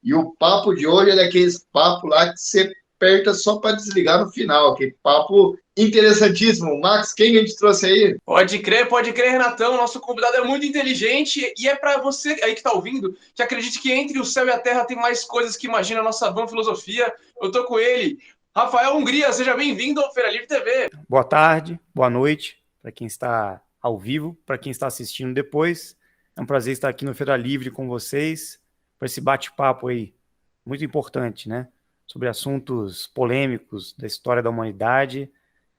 E o papo de hoje é daqueles papos lá que você aperta só para desligar no final. Aquele papo interessantíssimo. Max, quem a gente trouxe aí? Pode crer, Renatão. Nosso convidado é muito inteligente e é para você aí que está ouvindo que acredite que entre o céu e a terra tem mais coisas que imagina a nossa van filosofia. Eu tô com ele, Rafael Hungria. Seja bem-vindo ao Feira Livre TV. Boa tarde, boa noite para quem está ao vivo, para quem está assistindo depois. É um prazer estar aqui no Feira Livre com vocês, para esse bate-papo aí, muito importante, né? Sobre assuntos polêmicos da história da humanidade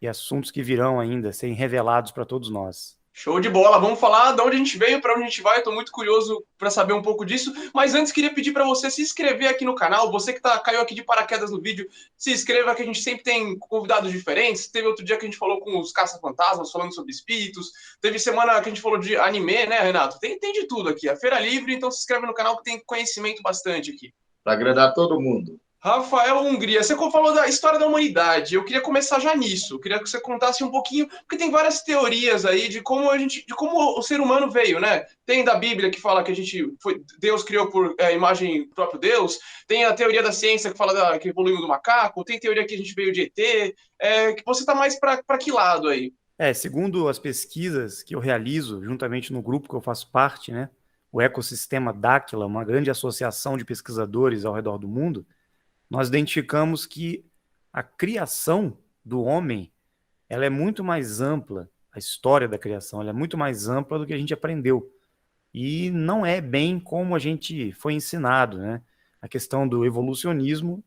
e assuntos que virão ainda serem revelados para todos nós. Show de bola. Vamos falar de onde a gente veio, para onde a gente vai. Estou muito curioso para saber um pouco disso. Mas antes, queria pedir para você se inscrever aqui no canal. Você que caiu aqui de paraquedas no vídeo, se inscreva, que a gente sempre tem convidados diferentes. Teve outro dia que a gente falou com os caça-fantasmas, falando sobre espíritos. Teve semana que a gente falou de anime, né, Renato? Tem de tudo aqui. A Feira Livre, então se inscreve no canal que tem conhecimento bastante aqui. Para agradar todo mundo. Rafael Hungria, você falou da história da humanidade. Eu queria começar já nisso. Eu queria que você contasse um pouquinho, porque tem várias teorias aí de como o ser humano veio, né? Tem da Bíblia que fala que Deus criou por imagem do próprio Deus. Tem a teoria da ciência que fala que evoluiu do macaco. Tem teoria que a gente veio de ET. Que você está mais para que lado aí? Segundo as pesquisas que eu realizo juntamente no grupo que eu faço parte, né? O Ecossistema Dáquila, uma grande associação de pesquisadores ao redor do mundo, nós identificamos que a criação do homem ela é muito mais ampla, a história da criação ela é muito mais ampla do que a gente aprendeu. E não é bem como a gente foi ensinado, né? A questão do evolucionismo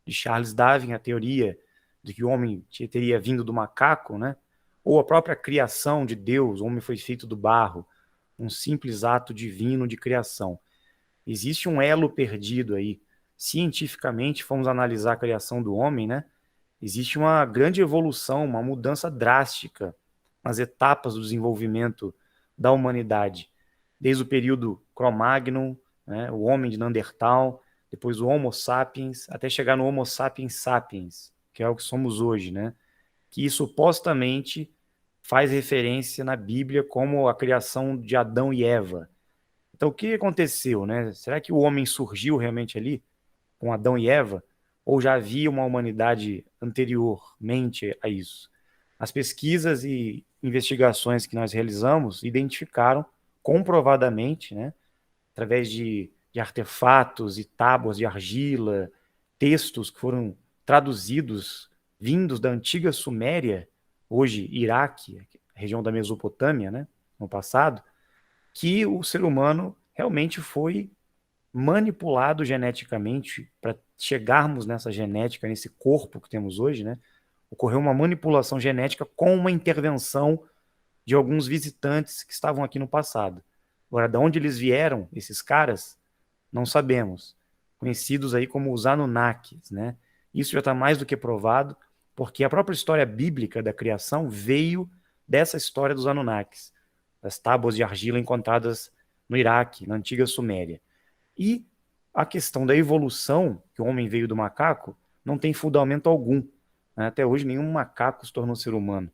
de Charles Darwin, a teoria de que o homem teria vindo do macaco, né? Ou a própria criação de Deus, o homem foi feito do barro, um simples ato divino de criação. Existe um elo perdido aí. Cientificamente, fomos analisar a criação do homem, né? Existe uma grande evolução, uma mudança drástica nas etapas do desenvolvimento da humanidade, desde o período Cro-Magnon, né, o homem de Neandertal, depois o Homo sapiens, até chegar no Homo sapiens sapiens, que é o que somos hoje, né? Que supostamente faz referência na Bíblia como a criação de Adão e Eva. Então, o que aconteceu, né? Será que o homem surgiu realmente ali com Adão e Eva? Ou já havia uma humanidade anteriormente a isso? As pesquisas e investigações que nós realizamos identificaram comprovadamente, né, através de artefatos e tábuas de argila, textos que foram traduzidos, vindos da antiga Suméria, hoje Iraque, região da Mesopotâmia, né, no passado, que o ser humano realmente foi manipulado geneticamente para chegarmos nessa genética, nesse corpo que temos hoje, né? Ocorreu uma manipulação genética com uma intervenção de alguns visitantes que estavam aqui no passado. Agora, de onde eles vieram, esses caras, não sabemos. Conhecidos aí como os Anunnakis, né? Isso já está mais do que provado, porque a própria história bíblica da criação veio dessa história dos Anunnakis, das tábuas de argila encontradas no Iraque, na antiga Suméria. E a questão da evolução, que o homem veio do macaco, não tem fundamento algum. Né? Até hoje, nenhum macaco se tornou ser humano.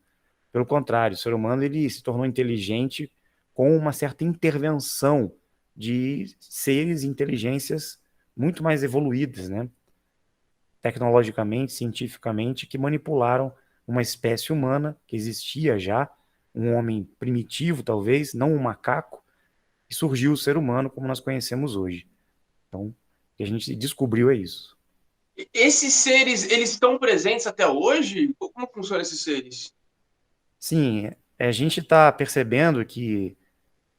Pelo contrário, o ser humano ele se tornou inteligente com uma certa intervenção de seres e inteligências muito mais evoluídas, né? Tecnologicamente, cientificamente, que manipularam uma espécie humana que existia já, um homem primitivo, talvez, não um macaco, e surgiu o ser humano como nós conhecemos hoje. Então, o que a gente descobriu é isso. Esses seres, eles estão presentes até hoje? Como funcionam esses seres? Sim, a gente está percebendo que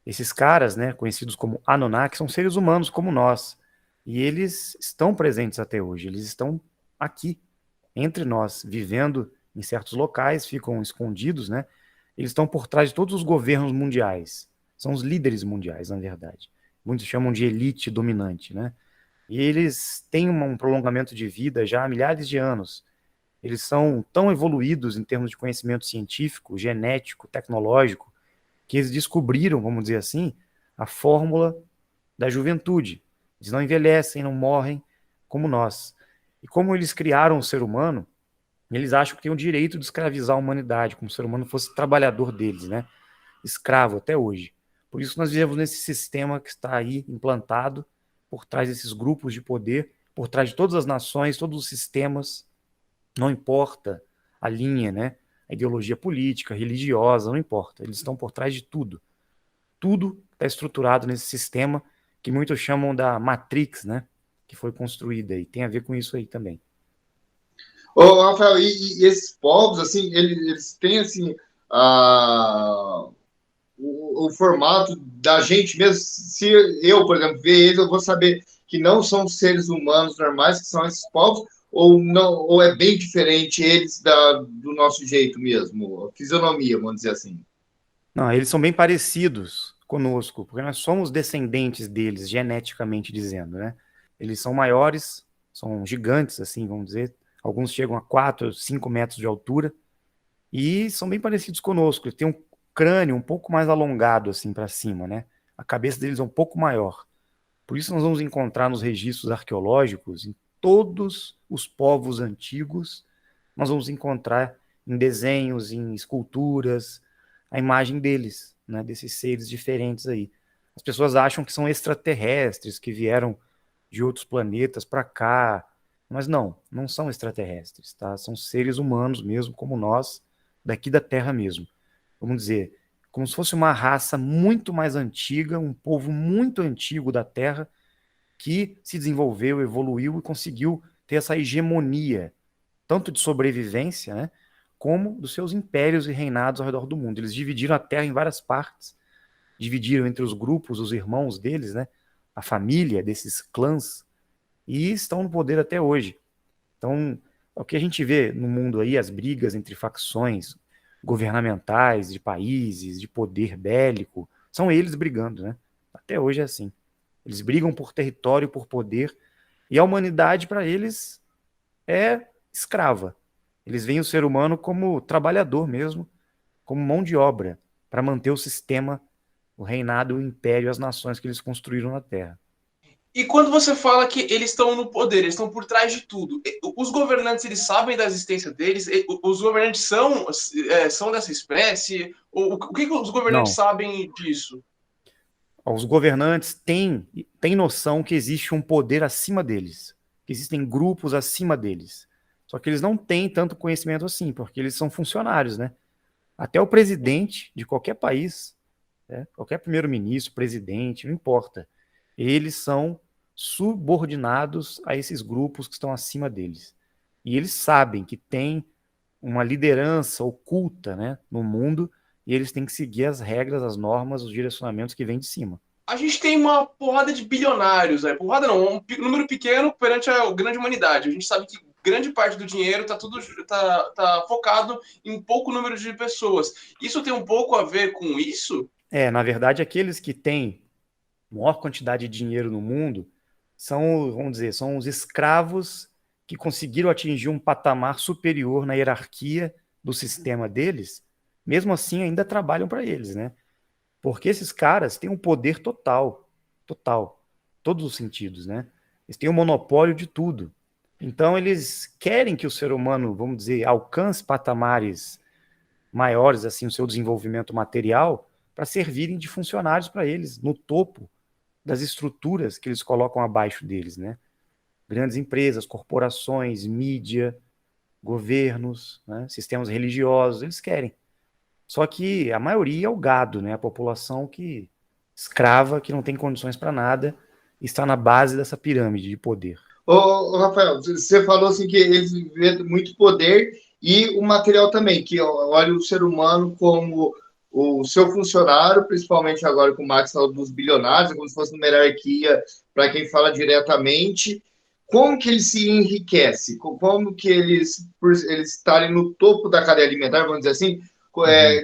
esses caras, né, conhecidos como Anunnaki, são seres humanos como nós. E eles estão presentes até hoje. Eles estão aqui, entre nós, vivendo em certos locais, ficam escondidos, né? Eles estão por trás de todos os governos mundiais. São os líderes mundiais, na verdade. Muitos chamam de elite dominante, né? E eles têm um prolongamento de vida já há milhares de anos. Eles são tão evoluídos em termos de conhecimento científico, genético, tecnológico, que eles descobriram, vamos dizer assim, a fórmula da juventude. Eles não envelhecem, não morrem como nós. E como eles criaram o ser humano, eles acham que têm o direito de escravizar a humanidade, como se o ser humano fosse trabalhador deles, né? Escravo até hoje. Por isso nós vivemos nesse sistema que está aí implantado por trás desses grupos de poder, por trás de todas as nações, todos os sistemas, não importa a linha, né? A ideologia política, religiosa, não importa. Eles estão por trás de tudo. Tudo está estruturado nesse sistema que muitos chamam da Matrix, né? Que foi construída e tem a ver com isso aí também. Ô, Rafael, e esses povos, assim, eles têm, assim, o formato da gente mesmo. Se eu, por exemplo, ver eles, eu vou saber que não são seres humanos normais, que são esses povos, ou não, ou é bem diferente eles do nosso jeito mesmo, a fisionomia, vamos dizer assim. Não, eles são bem parecidos conosco, porque nós somos descendentes deles, geneticamente dizendo, né? Eles são maiores, são gigantes, assim, vamos dizer. Alguns chegam a 4, 5 metros de altura e são bem parecidos conosco. Eles têm um crânio um pouco mais alongado, assim, para cima, né? A cabeça deles é um pouco maior. Por isso nós vamos encontrar nos registros arqueológicos, em todos os povos antigos, nós vamos encontrar em desenhos, em esculturas, a imagem deles, né, desses seres diferentes aí. As pessoas acham que são extraterrestres, que vieram de outros planetas para cá, mas não são extraterrestres, tá? São seres humanos mesmo, como nós, daqui da Terra mesmo. Vamos dizer, como se fosse uma raça muito mais antiga, um povo muito antigo da Terra, que se desenvolveu, evoluiu e conseguiu ter essa hegemonia, tanto de sobrevivência, né, como dos seus impérios e reinados ao redor do mundo. Eles dividiram a Terra em várias partes, dividiram entre os grupos, os irmãos deles, né, a família desses clãs, e estão no poder até hoje. Então, o que a gente vê no mundo aí, as brigas entre facções governamentais, de países, de poder bélico, são eles brigando, né? Até hoje é assim. Eles brigam por território, por poder, e a humanidade, para eles, é escrava. Eles veem o ser humano como trabalhador mesmo, como mão de obra, para manter o sistema, o reinado, o império, as nações que eles construíram na Terra. E quando você fala que eles estão no poder, eles estão por trás de tudo, os governantes, eles sabem da existência deles? Os governantes são dessa espécie? O que os governantes Não. sabem disso? Os governantes têm noção que existe um poder acima deles, que existem grupos acima deles. Só que eles não têm tanto conhecimento assim, porque eles são funcionários, né? Até o presidente de qualquer país, né? Qualquer primeiro-ministro, presidente, não importa. Eles são subordinados a esses grupos que estão acima deles. E eles sabem que tem uma liderança oculta, né, no mundo, e eles têm que seguir as regras, as normas, os direcionamentos que vêm de cima. A gente tem uma porrada de bilionários, né? Porrada não, número pequeno perante a grande humanidade. A gente sabe que grande parte do dinheiro tá focado em pouco número de pessoas. Isso tem um pouco a ver com isso? Na verdade, aqueles que têm maior quantidade de dinheiro no mundo são, vamos dizer, são os escravos que conseguiram atingir um patamar superior na hierarquia do sistema deles, mesmo assim ainda trabalham para eles, né? Porque esses caras têm um poder total, total, todos os sentidos, né? Eles têm o monopólio de tudo. Então eles querem que o ser humano, vamos dizer, alcance patamares maiores, assim, o seu desenvolvimento material, para servirem de funcionários para eles, no topo das estruturas que eles colocam abaixo deles, né? Grandes empresas, corporações, mídia, governos, né? Sistemas religiosos, eles querem. Só que a maioria é o gado, né? A população que escrava, que não tem condições para nada, está na base dessa pirâmide de poder. Ô, Rafael, você falou assim que eles vêem muito poder e o material também, que olha o ser humano como o seu funcionário, principalmente agora com o Max falou dos bilionários, é como se fosse uma hierarquia para quem fala diretamente. Como que ele se enriquece? Como que eles, por eles estarem no topo da cadeia alimentar, vamos dizer assim,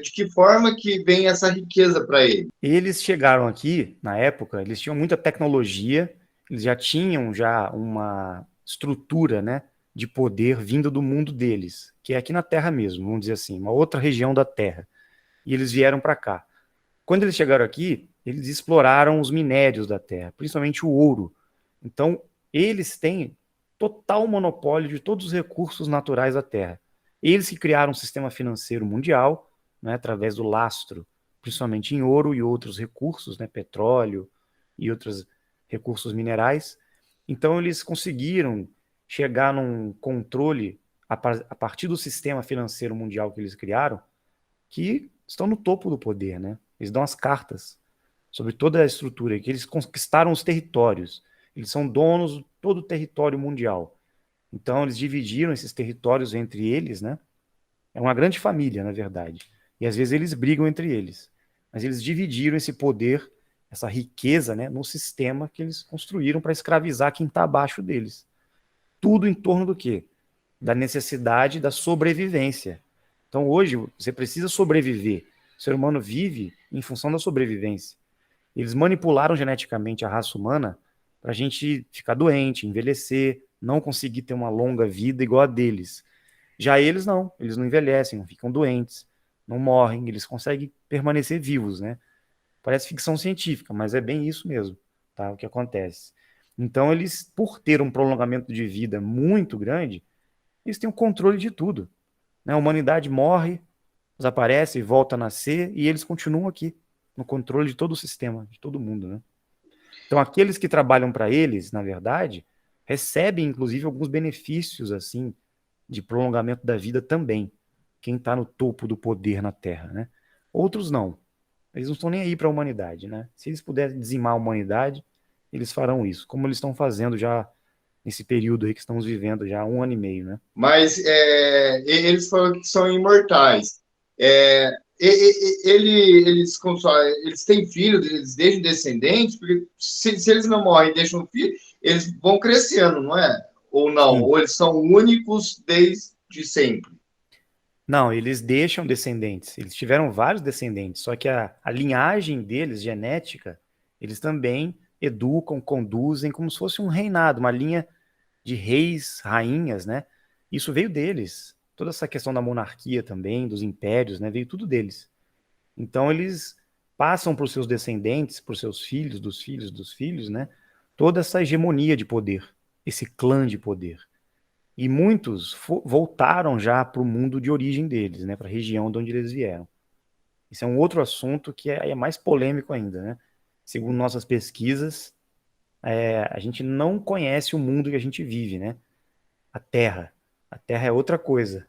de que forma que vem essa riqueza para ele? Eles chegaram aqui, na época, eles tinham muita tecnologia, eles já tinham uma estrutura, né, de poder vindo do mundo deles, que é aqui na Terra mesmo, vamos dizer assim, uma outra região da Terra. E eles vieram para cá. Quando eles chegaram aqui, eles exploraram os minérios da Terra, principalmente o ouro. Então, eles têm total monopólio de todos os recursos naturais da Terra. Eles que criaram um sistema financeiro mundial, né, através do lastro, principalmente em ouro e outros recursos, né, petróleo e outras recursos minerais. Então, eles conseguiram chegar num controle a partir do sistema financeiro mundial que eles criaram, que estão no topo do poder, né? Eles dão as cartas sobre toda a estrutura, que eles conquistaram os territórios. Eles são donos de todo o território mundial. Então, eles dividiram esses territórios entre eles, né? É uma grande família, na verdade. E às vezes eles brigam entre eles. Mas eles dividiram esse poder, essa riqueza, né, no sistema que eles construíram para escravizar quem está abaixo deles. Tudo em torno do quê? Da necessidade da sobrevivência. Então, hoje, você precisa sobreviver. O ser humano vive em função da sobrevivência. Eles manipularam geneticamente a raça humana para a gente ficar doente, envelhecer, não conseguir ter uma longa vida igual a deles. Já eles não envelhecem, não ficam doentes, não morrem, eles conseguem permanecer vivos, né? Parece ficção científica, mas é bem isso mesmo, tá? O que acontece. Então, eles, por ter um prolongamento de vida muito grande, eles têm o controle de tudo, né? A humanidade morre, desaparece, volta a nascer, e eles continuam aqui, no controle de todo o sistema, de todo mundo, né? Então, aqueles que trabalham para eles, na verdade, recebem, inclusive, alguns benefícios, assim, de prolongamento da vida também. Quem está no topo do poder na Terra, né? Outros não. Eles não estão nem aí para a humanidade, né? Se eles puderem dizimar a humanidade, eles farão isso, como eles estão fazendo já nesse período aí que estamos vivendo já há 1 ano e meio, né? Mas eles falam que são imortais. Eles têm filhos, eles deixam descendentes, porque se eles não morrem e deixam filho, eles vão crescendo, não é? Ou não? Sim. Ou eles são únicos desde sempre? Não, eles deixam descendentes. Eles tiveram vários descendentes, só que a linhagem deles, genética, eles também educam, conduzem como se fosse um reinado, uma linha de reis, rainhas, né? Isso veio deles. Toda essa questão da monarquia também, dos impérios, né? Veio tudo deles. Então eles passam para os seus descendentes, para os seus filhos, dos filhos, né? Toda essa hegemonia de poder, esse clã de poder. E muitos voltaram já para o mundo de origem deles, né? Para a região de onde eles vieram. Isso é um outro assunto que é mais polêmico ainda, né? Segundo nossas pesquisas, a gente não conhece o mundo que a gente vive, né? A Terra. A Terra é outra coisa.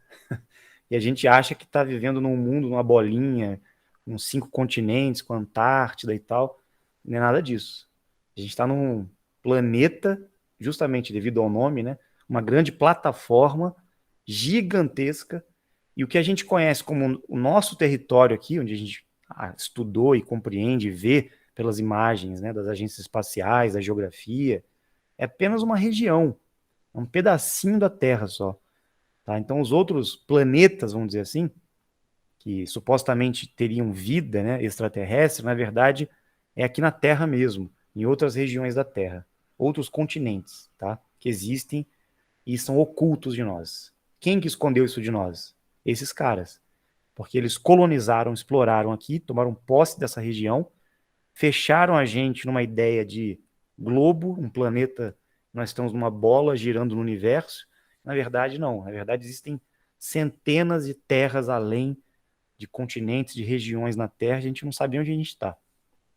E a gente acha que está vivendo num mundo, numa bolinha, com 5 continentes, com a Antártida e tal. Não é nada disso. A gente está num planeta, justamente devido ao nome, né? Uma grande plataforma gigantesca. E o que a gente conhece como o nosso território aqui, onde a gente estudou e compreende e vê pelas imagens, né, das agências espaciais, da geografia, é apenas uma região, um pedacinho da Terra só. Tá? Então, os outros planetas, vamos dizer assim, que supostamente teriam vida, né, extraterrestre, na verdade, é aqui na Terra mesmo, em outras regiões da Terra, outros continentes, tá, que existem e são ocultos de nós. Quem que escondeu isso de nós? Esses caras. Porque eles colonizaram, exploraram aqui, tomaram posse dessa região, fecharam a gente numa ideia de globo, um planeta, nós estamos numa bola girando no universo. Na verdade, não. Na verdade, existem centenas de terras além de continentes, de regiões na Terra, a gente não sabe onde a gente está.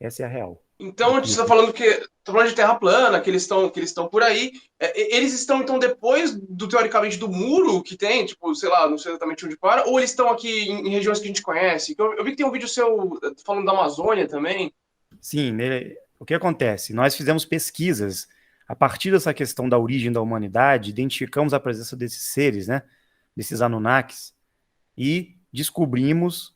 Essa é a real. Então, você está falando tá falando de Terra plana, que eles estão por aí. Eles estão, então, depois teoricamente, do muro que tem, tipo, sei lá, não sei exatamente onde para, ou eles estão aqui em regiões que a gente conhece? Eu vi que tem um vídeo seu falando da Amazônia também. Sim, né? O que acontece? Nós fizemos pesquisas a partir dessa questão da origem da humanidade, identificamos a presença desses seres, né? Desses Anunnakis, e descobrimos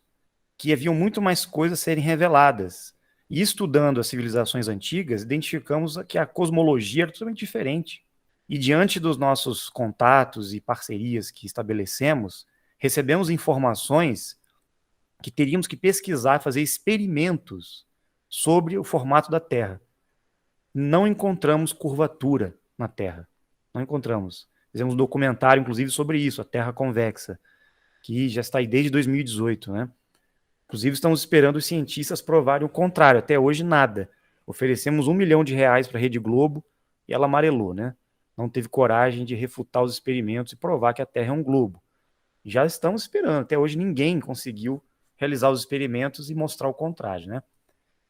que haviam muito mais coisas a serem reveladas. E estudando as civilizações antigas, identificamos que a cosmologia era totalmente diferente. E diante dos nossos contatos e parcerias que estabelecemos, recebemos informações que teríamos que pesquisar, fazer experimentos sobre o formato da Terra. Não encontramos curvatura na Terra. Não encontramos. Fizemos um documentário, inclusive, sobre isso, a Terra Convexa, que já está aí desde 2018, né? Inclusive, estamos esperando os cientistas provarem o contrário. Até hoje, nada. Oferecemos R$1 milhão para a Rede Globo e ela amarelou, né? Não teve coragem de refutar os experimentos e provar que a Terra é um globo. Já estamos esperando. Até hoje, ninguém conseguiu realizar os experimentos e mostrar o contrário, né?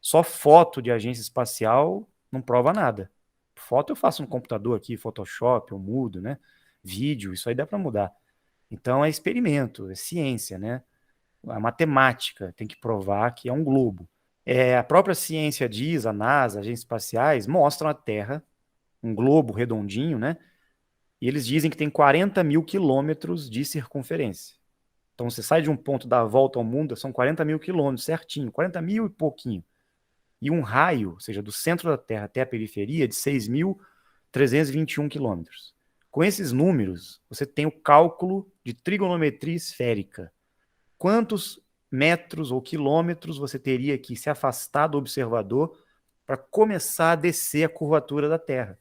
Só foto de agência espacial não prova nada. Foto eu faço no computador aqui, Photoshop, eu mudo, né? Vídeo, isso aí dá para mudar. Então é experimento, é ciência, né? A matemática tem que provar que é um globo. A própria ciência diz, a NASA, agências espaciais, mostram a Terra, um globo redondinho, né? E eles dizem que tem 40 mil quilômetros de circunferência. Então você sai de um ponto da volta ao mundo, são 40 mil quilômetros, certinho, 40 mil e pouquinho. E um raio, ou seja, do centro da Terra até a periferia, de 6.321 quilômetros. Com esses números, você tem o cálculo de trigonometria esférica. Quantos metros ou quilômetros você teria que se afastar do observador para começar a descer a curvatura da Terra?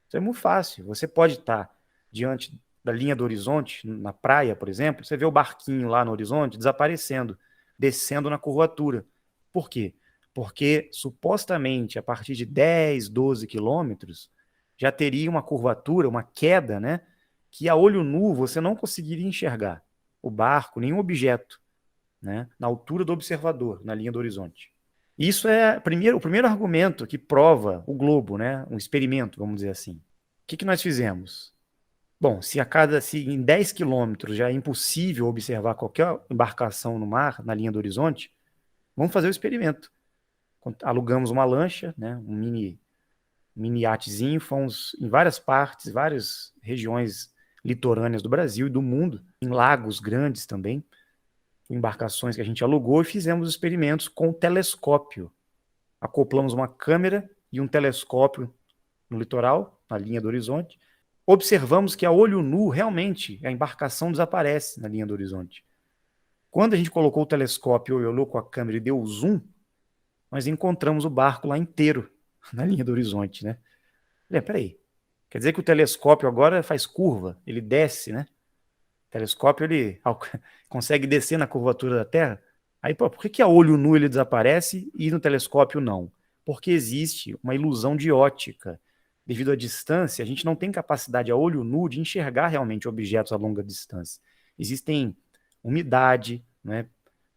Isso é muito fácil. Você pode estar diante da linha do horizonte, na praia, por exemplo, você vê o barquinho lá no horizonte desaparecendo, descendo na curvatura. Por quê? Porque, supostamente, a partir de 10, 12 quilômetros, já teria uma curvatura, uma queda, né? Que a olho nu você não conseguiria enxergar o barco, nenhum objeto, né? Na altura do observador, na linha do horizonte. Isso é o primeiro argumento que prova o globo, né? Um experimento, vamos dizer assim. O que nós fizemos? Bom, se em 10 quilômetros já é impossível observar qualquer embarcação no mar, na linha do horizonte, vamos fazer o experimento. Alugamos uma lancha, né? Um mini iatezinho, fomos em várias partes, várias regiões litorâneas do Brasil e do mundo, em lagos grandes também, embarcações que a gente alugou e fizemos experimentos com telescópio. Acoplamos uma câmera e um telescópio no litoral, na linha do horizonte. Observamos que a olho nu, realmente, a embarcação desaparece na linha do horizonte. Quando a gente colocou o telescópio e olhou com a câmera e deu o zoom, nós encontramos o barco lá inteiro, na linha do horizonte, né? Peraí, quer dizer que o telescópio agora faz curva, ele desce, né? O telescópio, ele consegue descer na curvatura da Terra. Aí, por que a olho nu ele desaparece e no telescópio não? Porque existe uma ilusão de ótica. Devido à distância, a gente não tem capacidade a olho nu de enxergar realmente objetos a longa distância. Existem umidade, né,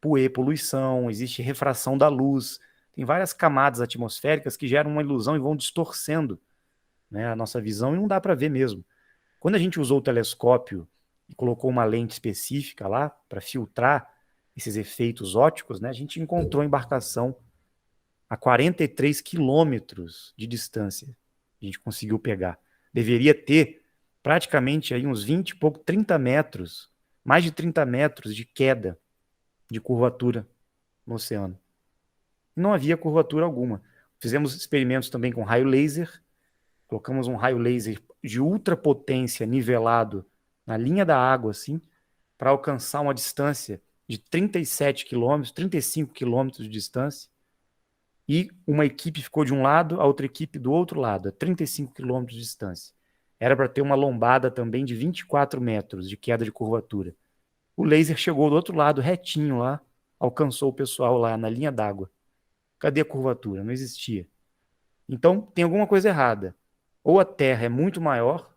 poluição, existe refração da luz, tem várias camadas atmosféricas que geram uma ilusão e vão distorcendo, né, a nossa visão e não dá para ver mesmo. Quando a gente usou o telescópio e colocou uma lente específica lá para filtrar esses efeitos ópticos, né, a gente encontrou a embarcação a 43 quilômetros de distância. A gente conseguiu pegar. Deveria ter praticamente aí uns 20 e pouco, 30 metros, mais de 30 metros de queda de curvatura no oceano. Não havia curvatura alguma. Fizemos experimentos também com raio laser, colocamos um raio laser de ultra potência nivelado na linha da água, assim, para alcançar uma distância de 37 quilômetros, 35 quilômetros de distância, e uma equipe ficou de um lado, a outra equipe do outro lado, a 35 quilômetros de distância. Era para ter uma lombada também de 24 metros de queda de curvatura. O laser chegou do outro lado, retinho lá, alcançou o pessoal lá na linha d'água. Cadê a curvatura? Não existia. Então, tem alguma coisa errada. Ou a Terra é muito maior,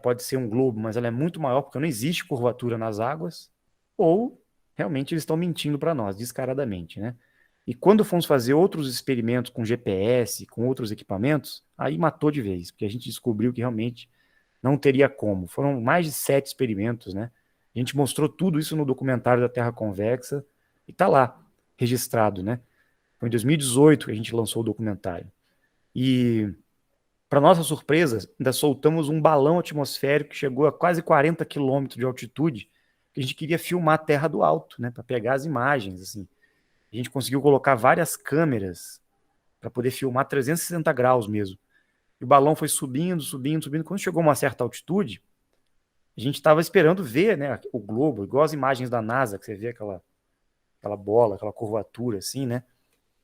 pode ser um globo, mas ela é muito maior porque não existe curvatura nas águas, ou realmente eles estão mentindo para nós, descaradamente, né? E quando fomos fazer outros experimentos com GPS, com outros equipamentos, aí matou de vez, porque a gente descobriu que realmente não teria como. Foram mais de 7 experimentos, né? A gente mostrou tudo isso no documentário da Terra Convexa e está lá, registrado, né? Foi em 2018 que a gente lançou o documentário. E, para nossa surpresa, ainda soltamos um balão atmosférico que chegou a quase 40 quilômetros de altitude, que a gente queria filmar a Terra do alto, né? Para pegar as imagens, assim. A gente conseguiu colocar várias câmeras para poder filmar 360 graus mesmo. E o balão foi subindo, subindo, subindo. Quando chegou a uma certa altitude, a gente estava esperando ver, né, o globo, igual as imagens da NASA, que você vê aquela bola, aquela curvatura assim, né,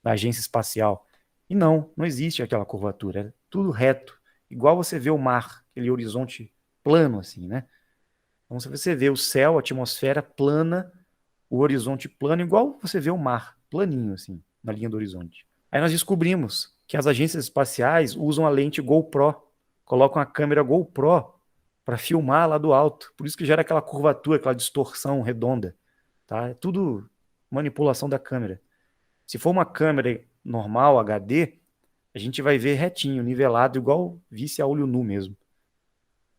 da agência espacial. E não existe aquela curvatura. É tudo reto. Igual você vê o mar, aquele horizonte plano assim, né? Então você vê o céu, a atmosfera plana, o horizonte plano, igual você vê o mar, planinho, assim, na linha do horizonte. Aí nós descobrimos que as agências espaciais usam a lente GoPro, colocam a câmera GoPro para filmar lá do alto. Por isso que gera aquela curvatura, aquela distorção redonda. Tá? É tudo manipulação da câmera. Se for uma câmera normal, HD, a gente vai ver retinho, nivelado, igual visse a olho nu mesmo.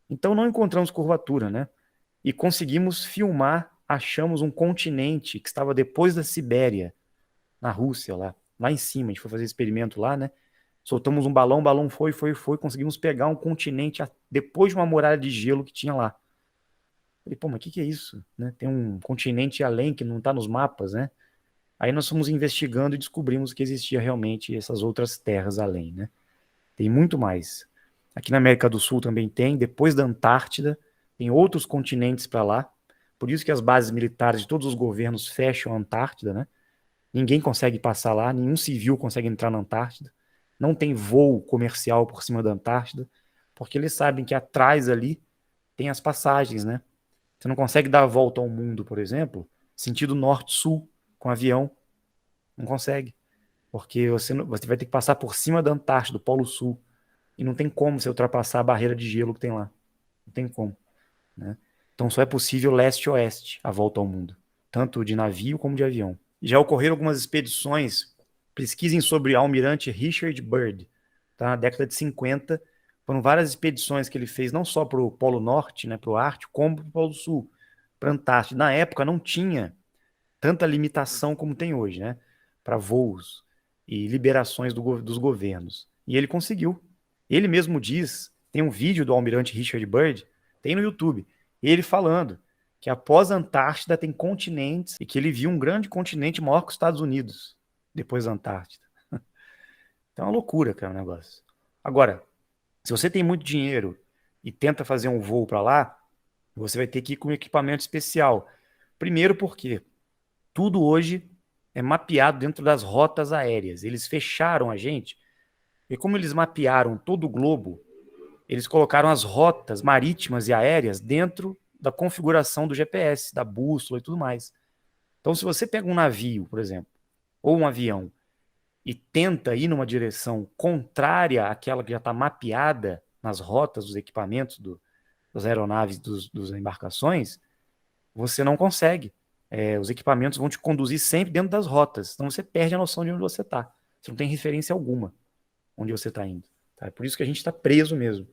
Então não encontramos curvatura, né? E conseguimos filmar, achamos um continente que estava depois da Sibéria, na Rússia, lá em cima. A gente foi fazer experimento lá, né? Soltamos um balão, o balão foi, conseguimos pegar um continente depois de uma muralha de gelo que tinha lá. Falei, pô, mas o que é isso? Né? Tem um continente além que não está nos mapas, né? Aí nós fomos investigando e descobrimos que existia realmente essas outras terras além, né? Tem muito mais. Aqui na América do Sul também tem, depois da Antártida, tem outros continentes para lá. Por isso que as bases militares de todos os governos fecham a Antártida, né? Ninguém consegue passar lá, nenhum civil consegue entrar na Antártida. Não tem voo comercial por cima da Antártida, porque eles sabem que atrás ali tem as passagens, né? Você não consegue dar a volta ao mundo, por exemplo, sentido norte-sul, com avião. Não consegue. Porque você vai ter que passar por cima da Antártida, do Polo Sul. E não tem como você ultrapassar a barreira de gelo que tem lá. Não tem como. Né? Então só é possível leste-oeste a volta ao mundo. Tanto de navio como de avião. Já ocorreram algumas expedições, pesquisem sobre o almirante Richard Byrd, tá? Na década de 50, foram várias expedições que ele fez, não só para o Polo Norte, né, para o Ártico, como para o Polo Sul, para a Antártida. Na época não tinha tanta limitação como tem hoje, né, para voos e liberações dos governos. E ele conseguiu. Ele mesmo diz, tem um vídeo do almirante Richard Byrd, tem no YouTube, ele falando que após a Antártida tem continentes e que ele viu um grande continente maior que os Estados Unidos, depois da Antártida. Então é uma loucura, cara, o negócio. Agora, se você tem muito dinheiro e tenta fazer um voo para lá, você vai ter que ir com um equipamento especial. Primeiro porque tudo hoje é mapeado dentro das rotas aéreas. Eles fecharam a gente, e como eles mapearam todo o globo, eles colocaram as rotas marítimas e aéreas dentro da configuração do GPS, da bússola e tudo mais. Então, se você pega um navio, por exemplo, ou um avião, e tenta ir numa direção contrária àquela que já está mapeada nas rotas dos equipamentos das aeronaves, das embarcações, você não consegue. Os equipamentos vão te conduzir sempre dentro das rotas, então você perde a noção de onde você está. Você não tem referência alguma onde você está indo. Tá? É por isso que a gente está preso mesmo.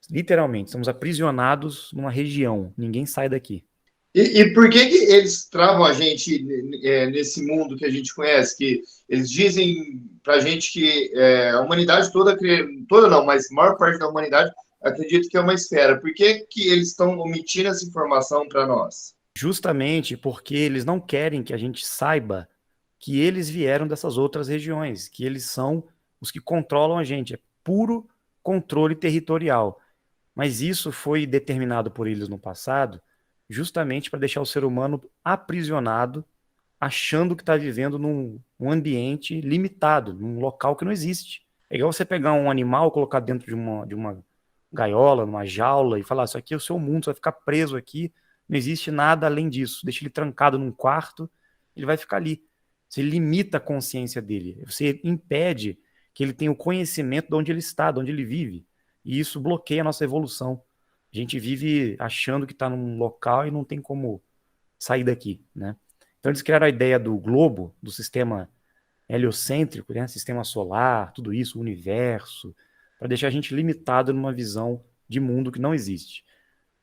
Literalmente, estamos aprisionados numa região. Ninguém sai daqui. E por que eles travam a gente nesse mundo que a gente conhece? Que eles dizem pra gente que a humanidade toda não, mas a maior parte da humanidade acredita que é uma esfera. Por que eles estão omitindo essa informação para nós? Justamente porque eles não querem que a gente saiba que eles vieram dessas outras regiões, que eles são os que controlam a gente. É puro controle territorial. Mas isso foi determinado por eles no passado justamente para deixar o ser humano aprisionado, achando que está vivendo num ambiente limitado, num local que não existe. É igual você pegar um animal, colocar dentro de uma gaiola, numa jaula, e falar, isso aqui é o seu mundo, você vai ficar preso aqui, não existe nada além disso. Deixa ele trancado num quarto, ele vai ficar ali. Você limita a consciência dele, você impede que ele tenha o conhecimento de onde ele está, de onde ele vive. E isso bloqueia a nossa evolução. A gente vive achando que está num local e não tem como sair daqui, né? Então eles criaram a ideia do globo, do sistema heliocêntrico, né? Sistema solar, tudo isso, o universo, para deixar a gente limitado numa visão de mundo que não existe.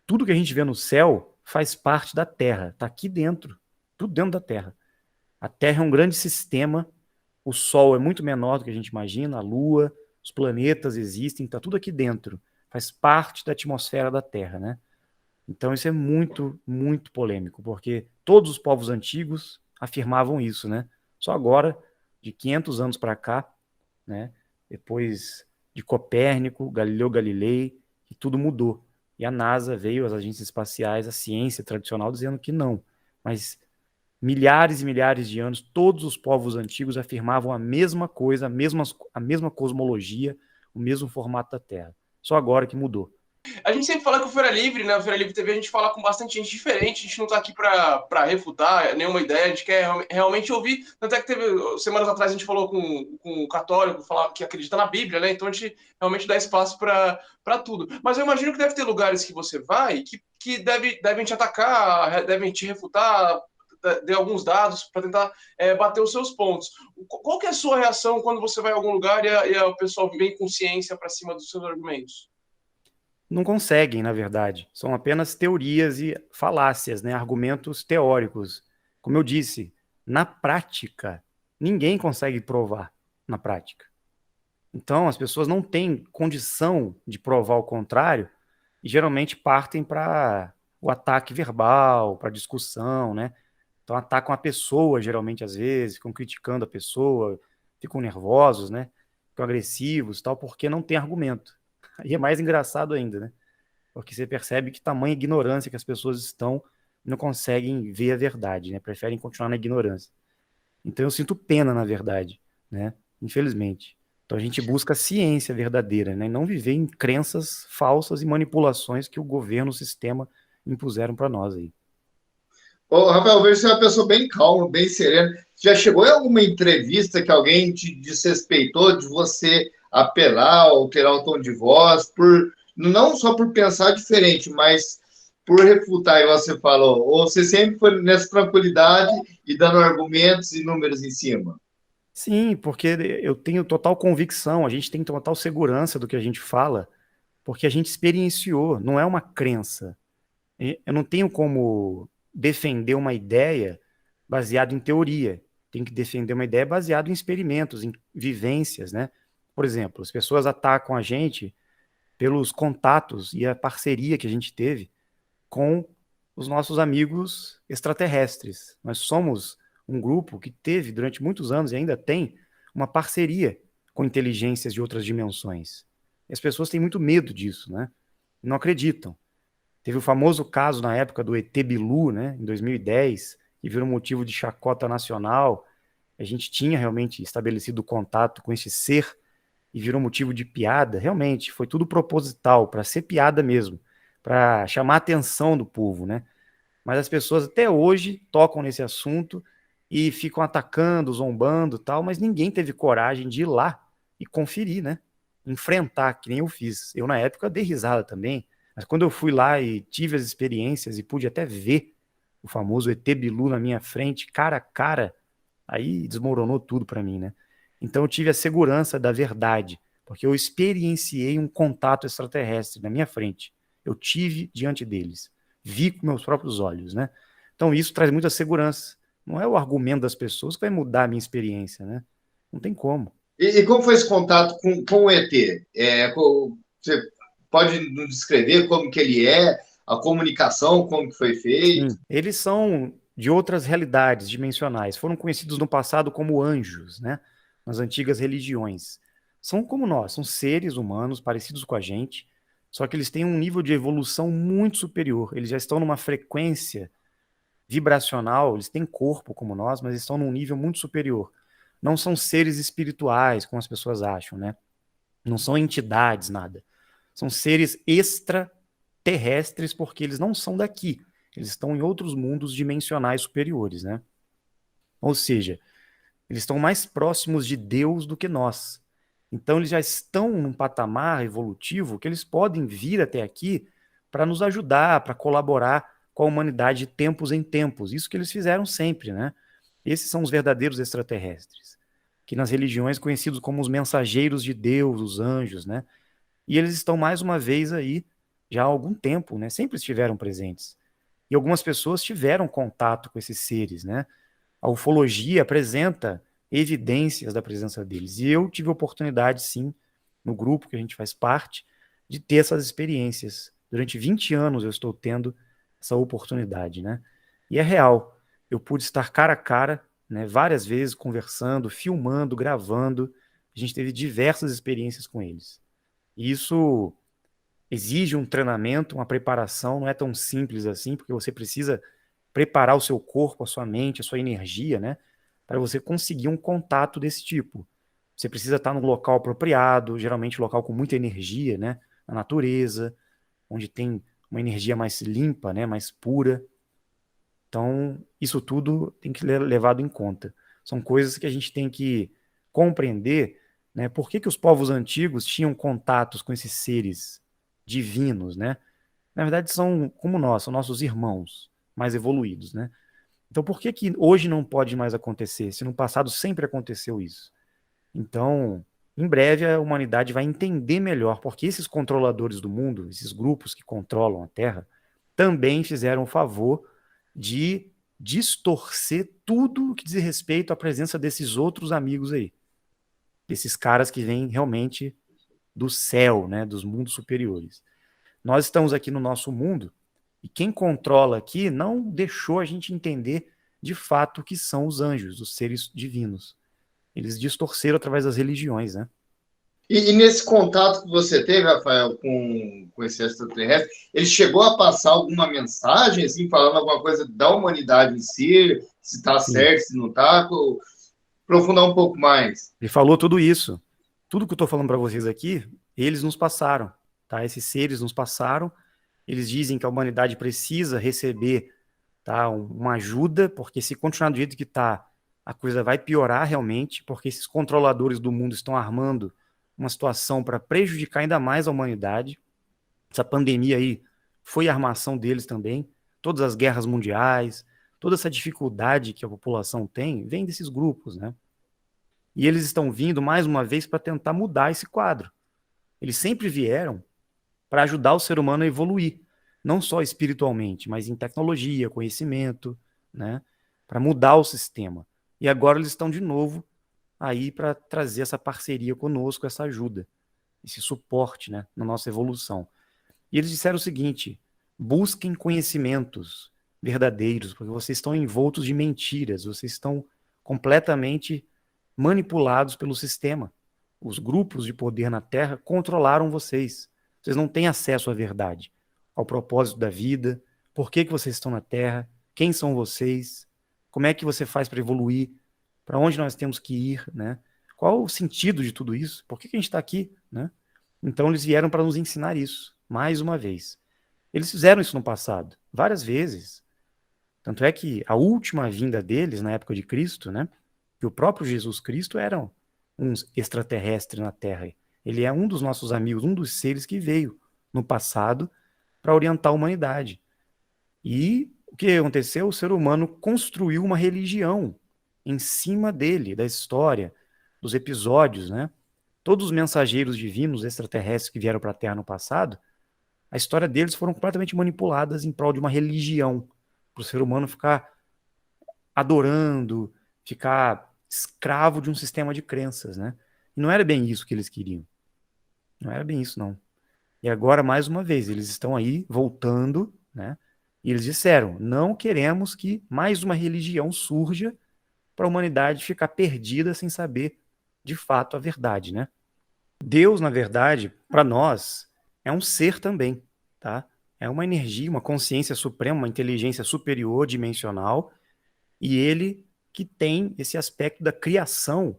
Tudo que a gente vê no céu faz parte da Terra, está aqui dentro, tudo dentro da Terra. A Terra é um grande sistema, o Sol é muito menor do que a gente imagina, a Lua, os planetas existem, está tudo aqui dentro. Faz parte da atmosfera da Terra, né? Então isso é muito, muito polêmico, porque todos os povos antigos afirmavam isso, né? Só agora, de 500 anos para cá, né? Depois de Copérnico, Galileu Galilei, que tudo mudou. E a NASA veio, as agências espaciais, a ciência tradicional dizendo que não. Mas milhares e milhares de anos, todos os povos antigos afirmavam a mesma coisa, a mesma cosmologia, o mesmo formato da Terra. Só agora que mudou. A gente sempre fala que o Feira Livre, né? O Feira Livre TV, a gente fala com bastante gente diferente, a gente não tá aqui para refutar nenhuma ideia, a gente quer realmente ouvir. Tanto é que teve, semanas atrás, a gente falou com um católico que acredita na Bíblia, né? Então a gente realmente dá espaço para tudo. Mas eu imagino que deve ter lugares que você vai que devem te atacar, devem te refutar, dê alguns dados para tentar bater os seus pontos. Qual que é a sua reação quando você vai a algum lugar e o pessoal vem com ciência para cima dos seus argumentos? Não conseguem, na verdade. São apenas teorias e falácias, né? Argumentos teóricos. Como eu disse, na prática, ninguém consegue provar na prática. Então, as pessoas não têm condição de provar o contrário e geralmente partem para o ataque verbal, para a discussão, né? Então, atacam a pessoa, geralmente, às vezes, ficam criticando a pessoa, ficam nervosos, né? Ficam agressivos, tal, porque não tem argumento. Aí é mais engraçado ainda, né? Porque você percebe que tamanha ignorância que as pessoas estão e não conseguem ver a verdade, né? Preferem continuar na ignorância. Então eu sinto pena, na verdade, né? Infelizmente. Então a gente busca a ciência verdadeira, né? E não viver em crenças falsas e manipulações que o governo, o sistema impuseram para nós aí. Ô, Rafael, eu vejo você é uma pessoa bem calma, bem serena. Já chegou em alguma entrevista que alguém te desrespeitou de você apelar, alterar o tom de voz, não só por pensar diferente, mas por refutar, e você falou, ou você sempre foi nessa tranquilidade e dando argumentos e números em cima? Sim, porque eu tenho total convicção, a gente tem total segurança do que a gente fala, porque a gente experienciou, não é uma crença. Eu não tenho como defender uma ideia baseada em teoria. Tenho que defender uma ideia baseada em experimentos, em vivências, né? Por exemplo, as pessoas atacam a gente pelos contatos e a parceria que a gente teve com os nossos amigos extraterrestres. Nós somos um grupo que teve durante muitos anos e ainda tem uma parceria com inteligências de outras dimensões. E as pessoas têm muito medo disso, né? Não acreditam. Teve o famoso caso na época do ET Bilu, né, em 2010, que virou motivo de chacota nacional. A gente tinha realmente estabelecido contato com esse ser e virou motivo de piada. Realmente, foi tudo proposital, para ser piada mesmo, para chamar a atenção do povo, né? Mas as pessoas até hoje tocam nesse assunto e ficam atacando, zombando e tal, mas ninguém teve coragem de ir lá e conferir, né? Enfrentar, que nem eu fiz. Eu, na época, dei risada também, mas quando eu fui lá e tive as experiências e pude até ver o famoso ET Bilu na minha frente, cara a cara, aí desmoronou tudo para mim, né? Então eu tive a segurança da verdade, porque eu experienciei um contato extraterrestre na minha frente. Eu tive diante deles, vi com meus próprios olhos, né? Então isso traz muita segurança. Não é o argumento das pessoas que vai mudar a minha experiência, né? Não tem como. E como foi esse contato com o ET? Você pode nos descrever como que ele é, a comunicação, como que foi feito? Sim, eles são de outras realidades dimensionais. Foram conhecidos no passado como anjos, né? Nas antigas religiões. São como nós, são seres humanos parecidos com a gente, só que eles têm um nível de evolução muito superior. Eles já estão numa frequência vibracional, eles têm corpo como nós, mas estão num nível muito superior. Não são seres espirituais, como as pessoas acham, né? Não são entidades, nada. São seres extraterrestres, porque eles não são daqui. Eles estão em outros mundos dimensionais superiores, né? Ou seja, eles estão mais próximos de Deus do que nós. Então eles já estão num patamar evolutivo que eles podem vir até aqui para nos ajudar, para colaborar com a humanidade de tempos em tempos. Isso que eles fizeram sempre, né? Esses são os verdadeiros extraterrestres, que nas religiões conhecidos como os mensageiros de Deus, os anjos, né? E eles estão mais uma vez aí já há algum tempo, né? Sempre estiveram presentes. E algumas pessoas tiveram contato com esses seres, né? A ufologia apresenta evidências da presença deles. E eu tive a oportunidade, sim, no grupo que a gente faz parte, de ter essas experiências. Durante 20 anos eu estou tendo essa oportunidade, né? E é real. Eu pude estar cara a cara, né, várias vezes conversando, filmando, gravando. A gente teve diversas experiências com eles. E isso exige um treinamento, uma preparação, não é tão simples assim, porque você precisa preparar o seu corpo, a sua mente, a sua energia, né, para você conseguir um contato desse tipo. Você precisa estar no local apropriado, geralmente um local com muita energia, né, na natureza, onde tem uma energia mais limpa, né, mais pura. Então, isso tudo tem que ser levado em conta. São coisas que a gente tem que compreender, né, por que os povos antigos tinham contatos com esses seres divinos, né? Na verdade, são como nós, são nossos irmãos mais evoluídos, né? Então, por que que hoje não pode mais acontecer, se no passado sempre aconteceu isso? Então, em breve a humanidade vai entender melhor, porque esses controladores do mundo, esses grupos que controlam a Terra, também fizeram o favor de distorcer tudo que diz respeito à presença desses outros amigos aí, desses caras que vêm realmente do céu, né, dos mundos superiores. Nós estamos aqui no nosso mundo e quem controla aqui não deixou a gente entender de fato o que são os anjos, os seres divinos. Eles distorceram através das religiões, né? E nesse contato que você teve, Rafael, com esse extraterrestre, ele chegou a passar alguma mensagem, assim, falando alguma coisa da humanidade em si, se está Sim. certo, se não está, aprofundar um pouco mais. Ele falou tudo isso. Tudo que eu estou falando para vocês aqui, eles nos passaram, tá? Esses seres nos passaram. Eles dizem que a humanidade precisa receber, tá, uma ajuda, porque se continuar do jeito que está, a coisa vai piorar realmente, porque esses controladores do mundo estão armando uma situação para prejudicar ainda mais a humanidade. Essa pandemia aí foi a armação deles também. Todas as guerras mundiais, toda essa dificuldade que a população tem, vem desses grupos, né? E eles estão vindo mais uma vez para tentar mudar esse quadro. Eles sempre vieram para ajudar o ser humano a evoluir, não só espiritualmente, mas em tecnologia, conhecimento, né? Para mudar o sistema. E agora eles estão de novo aí para trazer essa parceria conosco, essa ajuda, esse suporte, né, na nossa evolução. E eles disseram o seguinte: busquem conhecimentos verdadeiros, porque vocês estão envoltos de mentiras, vocês estão completamente manipulados pelo sistema. Os grupos de poder na Terra controlaram vocês. Vocês não têm acesso à verdade, ao propósito da vida, por que que vocês estão na Terra, quem são vocês, como é que você faz para evoluir, para onde nós temos que ir, né? Qual o sentido de tudo isso? Por que que a gente está aqui, né? Então eles vieram para nos ensinar isso, mais uma vez. Eles fizeram isso no passado, várias vezes. Tanto é que a última vinda deles, na época de Cristo, né? Que o próprio Jesus Cristo era um extraterrestre na Terra. Ele é um dos nossos amigos, um dos seres que veio no passado para orientar a humanidade. E o que aconteceu? O ser humano construiu uma religião em cima dele, da história, dos episódios, né? Todos os mensageiros divinos extraterrestres que vieram para a Terra no passado, a história deles foram completamente manipuladas em prol de uma religião, para o ser humano ficar adorando, ficar escravo de um sistema de crenças, né? E não era bem isso que eles queriam. Não era bem isso, não. E agora, mais uma vez, eles estão aí voltando, né? E eles disseram: não queremos que mais uma religião surja para a humanidade ficar perdida sem saber de fato a verdade, né? Deus, na verdade, para nós, é um ser também, tá? É uma energia, uma consciência suprema, uma inteligência superior, dimensional, e ele que tem esse aspecto da criação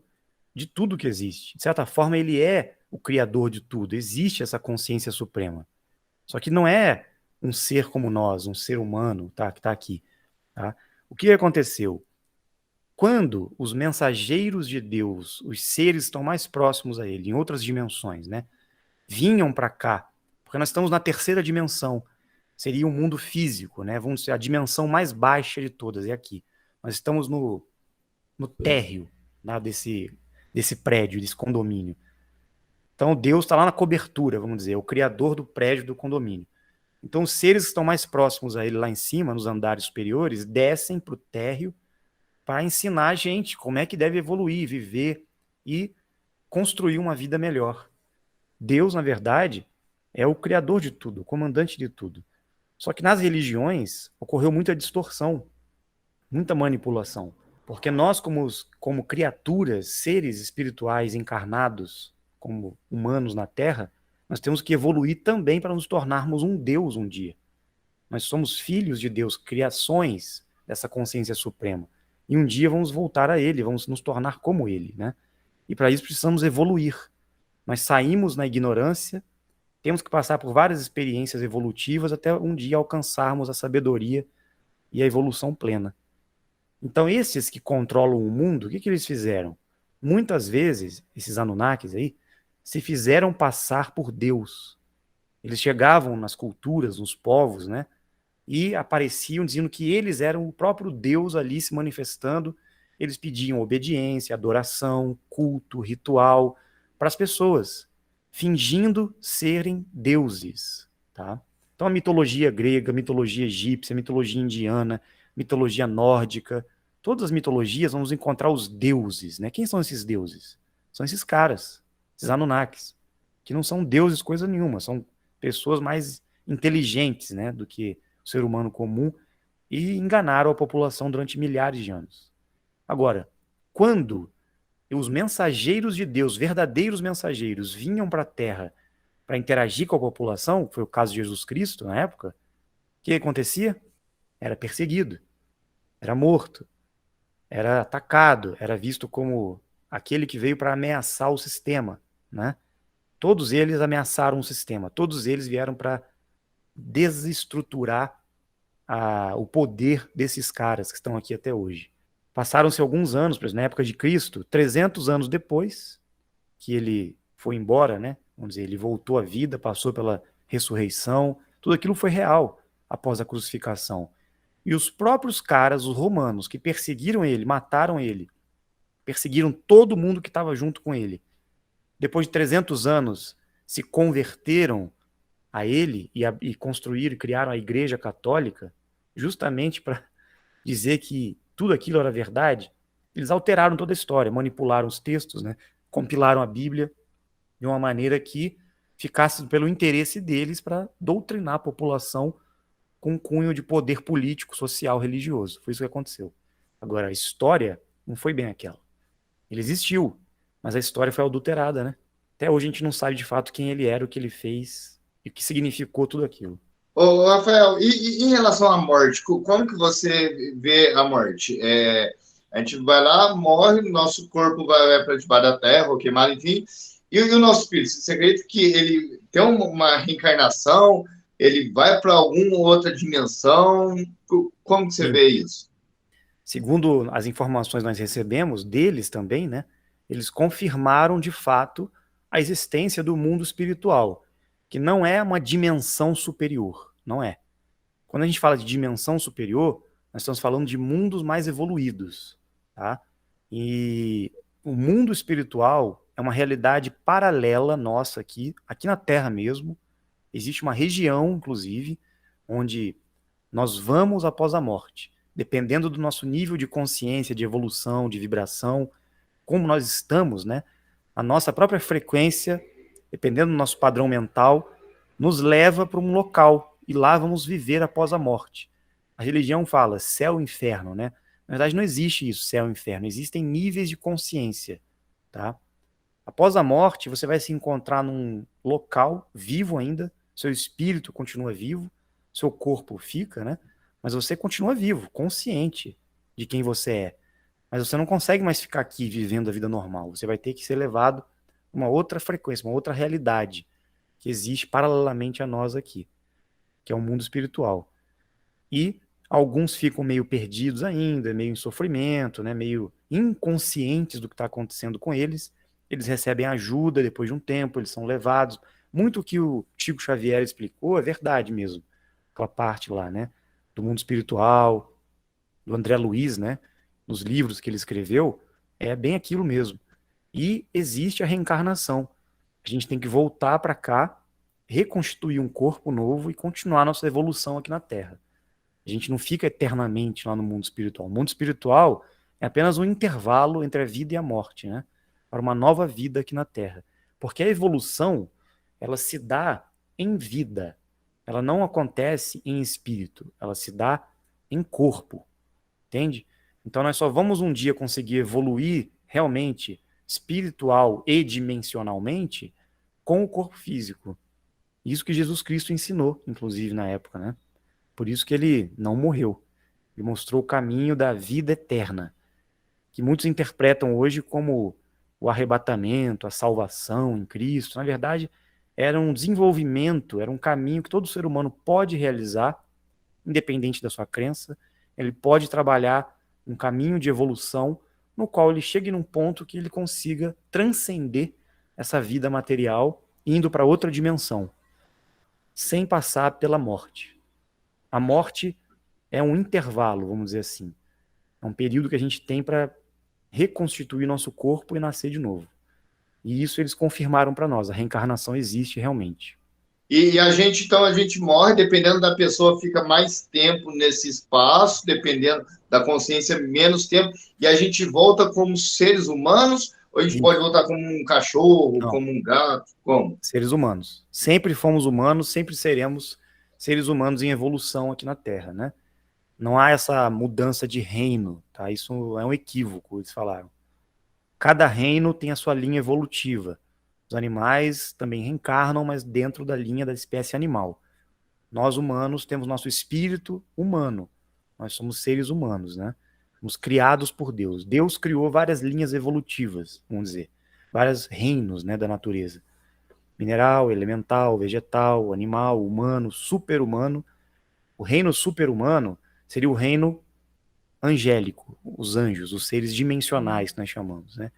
de tudo que existe. De certa forma, ele é o criador de tudo. Existe essa consciência suprema. Só que não é um ser como nós, um ser humano, tá, que está aqui. Tá? O que aconteceu? Quando os mensageiros de Deus, os seres que estão mais próximos a ele, em outras dimensões, né, vinham para cá, porque nós estamos na terceira dimensão, seria o mundo físico, né? Vamos dizer, a dimensão mais baixa de todas, é aqui. Nós estamos no térreo, né, desse prédio, desse condomínio. Então Deus está lá na cobertura, vamos dizer, o criador do prédio do condomínio. Então os seres que estão mais próximos a ele lá em cima, nos andares superiores, descem para o térreo para ensinar a gente como é que deve evoluir, viver e construir uma vida melhor. Deus, na verdade, é o criador de tudo, o comandante de tudo. Só que nas religiões ocorreu muita distorção, muita manipulação. Porque nós, como criaturas, seres espirituais encarnados, como humanos na Terra, nós temos que evoluir também para nos tornarmos um Deus um dia. Nós somos filhos de Deus, criações dessa consciência suprema. E um dia vamos voltar a Ele, vamos nos tornar como Ele, né? E para isso precisamos evoluir. Nós saímos na ignorância, temos que passar por várias experiências evolutivas até um dia alcançarmos a sabedoria e a evolução plena. Então esses que controlam o mundo, o que eles fizeram? Muitas vezes, esses Anunnakis aí, se fizeram passar por Deus. Eles chegavam nas culturas, nos povos, né? e apareciam dizendo que eles eram o próprio Deus ali se manifestando. Eles pediam obediência, adoração, culto, ritual para as pessoas, fingindo serem deuses, tá? Então a mitologia grega, mitologia egípcia, mitologia indiana, mitologia nórdica, todas as mitologias vamos encontrar os deuses, né? Quem são esses deuses? São esses caras, esses Anunnakis, que não são deuses coisa nenhuma, são pessoas mais inteligentes, né, do que o ser humano comum, e enganaram a população durante milhares de anos. Agora, quando os mensageiros de Deus, verdadeiros mensageiros, vinham para a Terra para interagir com a população, foi o caso de Jesus Cristo na época, o que acontecia? Era perseguido, era morto, era atacado, era visto como aquele que veio para ameaçar o sistema, né? Todos eles ameaçaram o sistema, todos eles vieram para desestruturar o poder desses caras que estão aqui até hoje. Passaram-se alguns anos, por exemplo, na época de Cristo, 300 anos depois que ele foi embora, né? Vamos dizer, ele voltou à vida, passou pela ressurreição, tudo aquilo foi real após a crucificação. E os próprios caras, os romanos, que perseguiram ele, mataram ele, perseguiram todo mundo que estava junto com ele, depois de 300 anos, se converteram a ele e construíram e criaram a Igreja Católica, justamente para dizer que tudo aquilo era verdade. Eles alteraram toda a história, manipularam os textos, né? Compilaram a Bíblia de uma maneira que ficasse pelo interesse deles para doutrinar a população com um cunho de poder político, social, religioso. Foi isso que aconteceu. Agora, a história não foi bem aquela. Ele existiu, mas a história foi adulterada, né? Até hoje a gente não sabe de fato quem ele era, o que ele fez e o que significou tudo aquilo. Ô, Rafael, e em relação à morte, como que você vê a morte? A gente vai lá, morre, nosso corpo vai para debaixo da terra, ou queimado, enfim, e o nosso espírito? Você acredita que ele tem uma reencarnação, ele vai para alguma outra dimensão? Como que você Sim. vê isso? Segundo as informações que nós recebemos deles também, né, eles confirmaram de fato a existência do mundo espiritual, que não é uma dimensão superior, não é. Quando a gente fala de dimensão superior, nós estamos falando de mundos mais evoluídos, tá? E o mundo espiritual é uma realidade paralela nossa aqui na Terra mesmo. Existe uma região, inclusive, onde nós vamos após a morte. Dependendo do nosso nível de consciência, de evolução, de vibração, como nós estamos, né? A nossa própria frequência, dependendo do nosso padrão mental, nos leva para um local e lá vamos viver após a morte. A religião fala céu e inferno, né? Na verdade não existe isso, céu e inferno. Existem níveis de consciência, tá? Após a morte, você vai se encontrar num local vivo ainda, seu espírito continua vivo, seu corpo fica, né? Mas você continua vivo, consciente de quem você é. Mas você não consegue mais ficar aqui vivendo a vida normal. Você vai ter que ser levado a uma outra frequência, uma outra realidade que existe paralelamente a nós aqui, que é o mundo espiritual. E alguns ficam meio perdidos ainda, meio em sofrimento, né? Meio inconscientes do que está acontecendo com eles. Eles recebem ajuda depois de um tempo, eles são levados. Muito o que o Chico Xavier explicou é verdade mesmo. Aquela parte lá, né? Do mundo espiritual, do André Luiz, né? Nos livros que ele escreveu, é bem aquilo mesmo. E existe a reencarnação. A gente tem que voltar para cá, reconstituir um corpo novo e continuar nossa evolução aqui na Terra. A gente não fica eternamente lá no mundo espiritual. O mundo espiritual é apenas um intervalo entre a vida e a morte, né? Para uma nova vida aqui na Terra. Porque a evolução, ela se dá em vida. Ela não acontece em espírito. Ela se dá em corpo. Entende? Então nós só vamos um dia conseguir evoluir realmente espiritual e dimensionalmente com o corpo físico. Isso que Jesus Cristo ensinou, inclusive, na época, né? Por isso que ele não morreu. Ele mostrou o caminho da vida eterna, que muitos interpretam hoje como o arrebatamento, a salvação em Cristo. Na verdade, era um desenvolvimento, era um caminho que todo ser humano pode realizar, independente da sua crença. Ele pode trabalhar um caminho de evolução no qual ele chegue num ponto que ele consiga transcender essa vida material, indo para outra dimensão, sem passar pela morte. A morte é um intervalo, vamos dizer assim. É um período que a gente tem para reconstituir nosso corpo e nascer de novo. E isso eles confirmaram para nós. A reencarnação existe realmente. E a gente, então, a gente morre, dependendo da pessoa, fica mais tempo nesse espaço, dependendo da consciência, menos tempo, e a gente volta como seres humanos, ou a gente Isso. pode voltar como um cachorro, Não. como um gato, como? Seres humanos. Sempre fomos humanos, sempre seremos seres humanos em evolução aqui na Terra, né? Não há essa mudança de reino, tá? Isso é um equívoco, eles falaram. Cada reino tem a sua linha evolutiva. Os animais também reencarnam, mas dentro da linha da espécie animal. Nós humanos temos nosso espírito humano. Nós somos seres humanos, né? Somos criados por Deus. Deus criou várias linhas evolutivas, vamos dizer. Vários reinos, né, da natureza. Mineral, elemental, vegetal, animal, humano, super-humano. O reino super-humano seria o reino angélico, os anjos, os seres dimensionais que nós chamamos, né?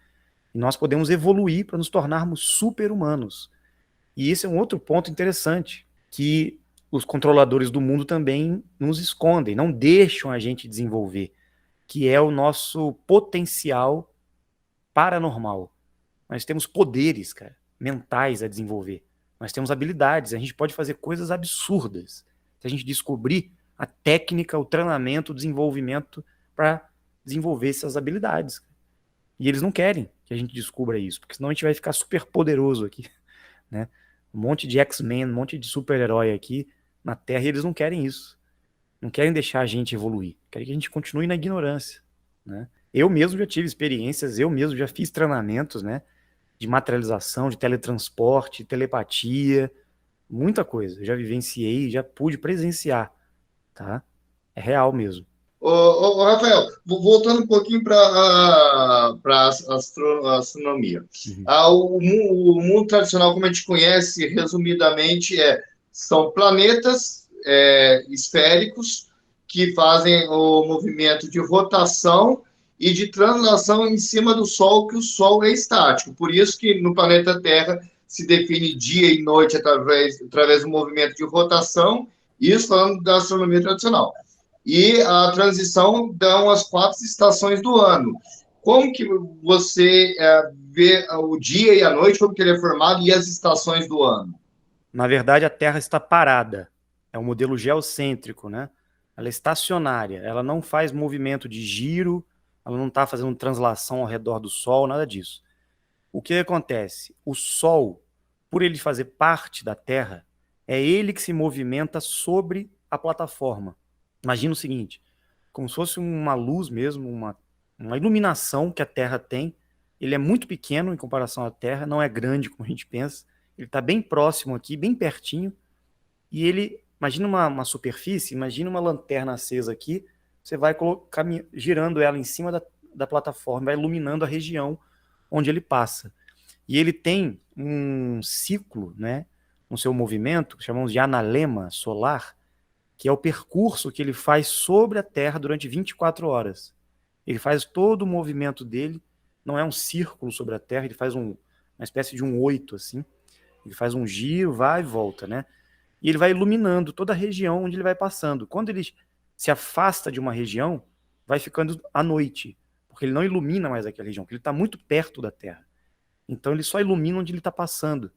E nós podemos evoluir para nos tornarmos super-humanos. E esse é um outro ponto interessante, que os controladores do mundo também nos escondem, não deixam a gente desenvolver, que é o nosso potencial paranormal. Nós temos poderes, cara, mentais a desenvolver. Nós temos habilidades, a gente pode fazer coisas absurdas. Se a gente descobrir a técnica, o treinamento, o desenvolvimento para desenvolver essas habilidades. E eles não querem que a gente descubra isso, porque senão a gente vai ficar super poderoso aqui, né? Um monte de X-Men, um monte de super-herói aqui na Terra, e eles não querem isso. Não querem deixar a gente evoluir. Querem que a gente continue na ignorância, né? Eu mesmo já tive experiências, eu mesmo já fiz treinamentos, né? De materialização, de teletransporte, telepatia, muita coisa. Eu já vivenciei, já pude presenciar, tá? É real mesmo. Ô, Rafael, voltando um pouquinho para a astronomia. Uhum. O mundo tradicional, como a gente conhece, resumidamente, são planetas esféricos que fazem o movimento de rotação e de translação em cima do Sol, que o Sol é estático. Por isso que no planeta Terra se define dia e noite através do movimento de rotação, isso falando da astronomia tradicional. E a transição dão as 4 estações do ano. Como que você vê o dia e a noite, como que ele é formado, e as estações do ano? Na verdade, a Terra está parada. É um modelo geocêntrico, né? Ela é estacionária, ela não faz movimento de giro, ela não está fazendo translação ao redor do Sol, nada disso. O que acontece? O Sol, por ele fazer parte da Terra, é ele que se movimenta sobre a plataforma. Imagina o seguinte, como se fosse uma luz mesmo, uma iluminação que a Terra tem. Ele é muito pequeno em comparação à Terra, não é grande como a gente pensa. Ele está bem próximo aqui, bem pertinho. E ele, imagina uma superfície, imagina uma lanterna acesa aqui, você vai girando ela em cima da plataforma, vai iluminando a região onde ele passa. E ele tem um ciclo, né, no seu movimento, que chamamos de analema solar, que é o percurso que ele faz sobre a Terra durante 24 horas. Ele faz todo o movimento dele, não é um círculo sobre a Terra, ele faz uma espécie de um 8, assim. Ele faz um giro, vai e volta, né? E ele vai iluminando toda a região onde ele vai passando. Quando ele se afasta de uma região, vai ficando à noite, porque ele não ilumina mais aquela região, porque ele está muito perto da Terra. Então ele só ilumina onde ele está passando.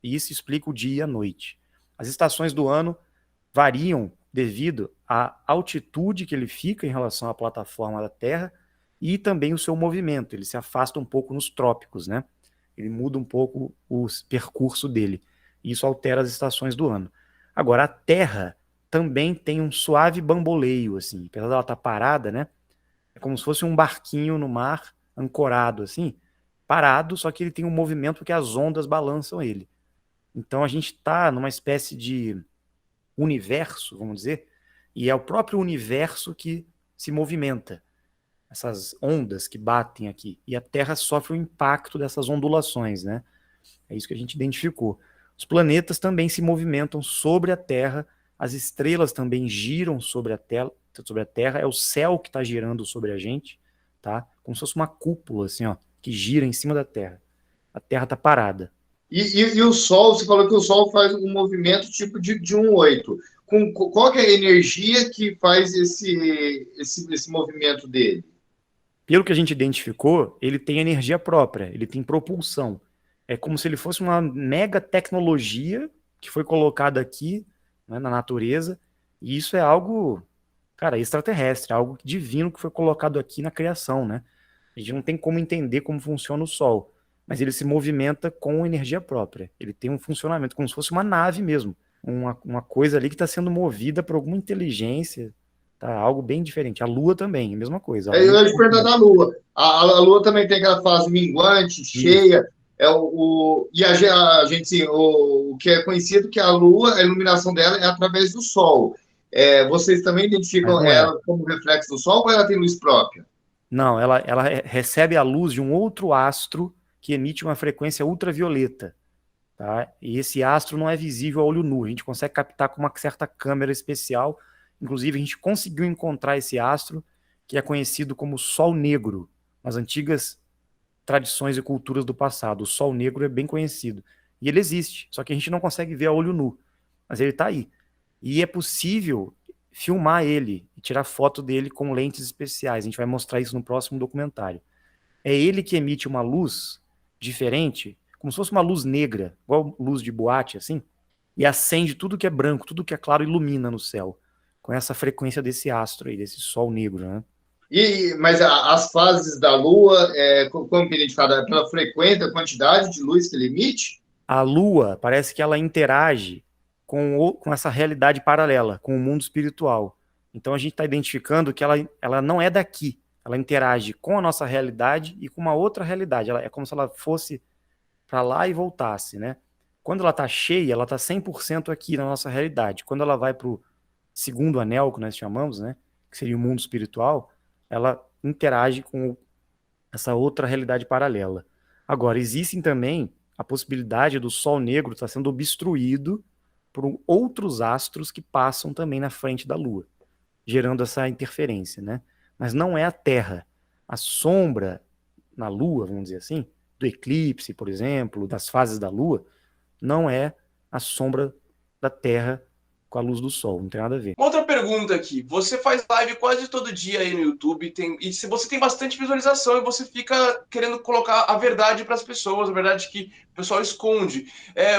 E isso explica o dia e a noite. As estações do ano variam devido à altitude que ele fica em relação à plataforma da Terra e também o seu movimento. Ele se afasta um pouco nos trópicos, né? Ele muda um pouco o percurso dele. E isso altera as estações do ano. Agora, a Terra também tem um suave bamboleio, assim. Apesar dela estar parada, né? É como se fosse um barquinho no mar, ancorado, assim. Parado, só que ele tem um movimento porque as ondas balançam ele. Então, a gente está numa espécie de universo, vamos dizer, e é o próprio universo que se movimenta. Essas ondas que batem aqui. E a Terra sofre o impacto dessas ondulações, né? É isso que a gente identificou. Os planetas também se movimentam sobre a Terra, as estrelas também giram sobre a Terra, é o céu que está girando sobre a gente, tá? Como se fosse uma cúpula, assim, ó, que gira em cima da Terra. A Terra está parada. E o Sol, você falou que o Sol faz um movimento tipo de um 8. qual que é a energia que faz esse movimento dele? Pelo que a gente identificou, ele tem energia própria, ele tem propulsão. É como se ele fosse uma mega tecnologia que foi colocada aqui, né, na natureza, e isso é algo, cara, extraterrestre, algo divino que foi colocado aqui na criação, né? A gente não tem como entender como funciona o Sol, mas ele se movimenta com energia própria. Ele tem um funcionamento como se fosse uma nave mesmo, uma coisa ali que está sendo movida por alguma inteligência, tá? Algo bem diferente. A Lua também, a mesma coisa. A Eu Lua ia te perguntar da Lua. A Lua também tem aquela fase minguante, isso. cheia. E a gente, sim, o que é conhecido que a Lua, a iluminação dela é através do Sol. Vocês também Mas identificam não é. ela como reflexo do Sol ou ela tem luz própria? Não, ela recebe a luz de um outro astro que emite uma frequência ultravioleta, tá? E esse astro não é visível a olho nu. A gente consegue captar com uma certa câmera especial. Inclusive, a gente conseguiu encontrar esse astro, que é conhecido como Sol Negro, nas antigas tradições e culturas do passado. O Sol Negro é bem conhecido. E ele existe, só que a gente não consegue ver a olho nu. Mas ele está aí. E é possível filmar ele e tirar foto dele com lentes especiais. A gente vai mostrar isso no próximo documentário. É ele que emite uma luz diferente, como se fosse uma luz negra, igual luz de boate, assim, e acende tudo que é branco, tudo que é claro, ilumina no céu, com essa frequência desse astro aí, desse sol negro, né? Mas as fases da Lua, como que é identificada? Pela frequência, a quantidade de luz que ele emite? A Lua parece que ela interage com essa realidade paralela, com o mundo espiritual. Então a gente está identificando que ela não é daqui, ela interage com a nossa realidade e com uma outra realidade. É como se ela fosse para lá e voltasse, né? Quando ela está cheia, ela está 100% aqui na nossa realidade. Quando ela vai para o segundo anel, que nós chamamos, né, que seria o mundo espiritual, ela interage com essa outra realidade paralela. Agora, existem também a possibilidade do Sol negro estar sendo obstruído por outros astros que passam também na frente da Lua, gerando essa interferência, né? Mas não é a Terra. A sombra na Lua, vamos dizer assim, do eclipse, por exemplo, das fases da Lua, não é a sombra da Terra com a luz do Sol, não tem nada a ver. Outra pergunta aqui. Você faz live quase todo dia aí no YouTube, e se você tem bastante visualização e você fica querendo colocar a verdade para as pessoas, a verdade que o pessoal esconde.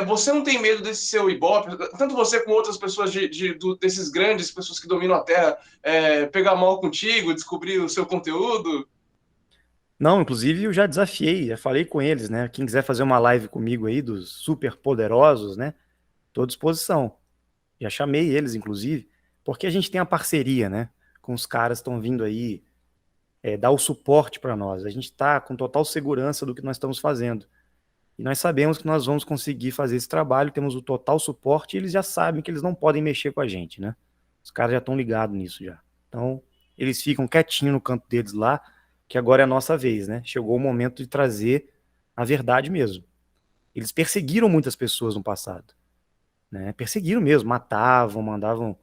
Você não tem medo desse seu Ibope, tanto você como outras pessoas desses grandes pessoas que dominam a Terra, pegar mal contigo, descobrir o seu conteúdo? Não, inclusive eu já desafiei, já falei com eles, né? Quem quiser fazer uma live comigo aí dos super poderosos, né? Tô à disposição. Já chamei eles, inclusive, porque a gente tem a parceria, né? Com os caras que estão vindo aí dar o suporte para nós. A gente está com total segurança do que nós estamos fazendo. E nós sabemos que nós vamos conseguir fazer esse trabalho, temos o total suporte e eles já sabem que eles não podem mexer com a gente, né? Os caras já estão ligados nisso já. Então, eles ficam quietinhos no canto deles lá, que agora é a nossa vez, né? Chegou o momento de trazer a verdade mesmo. Eles perseguiram muitas pessoas no passado, né? Perseguiram mesmo, matavam, mandavam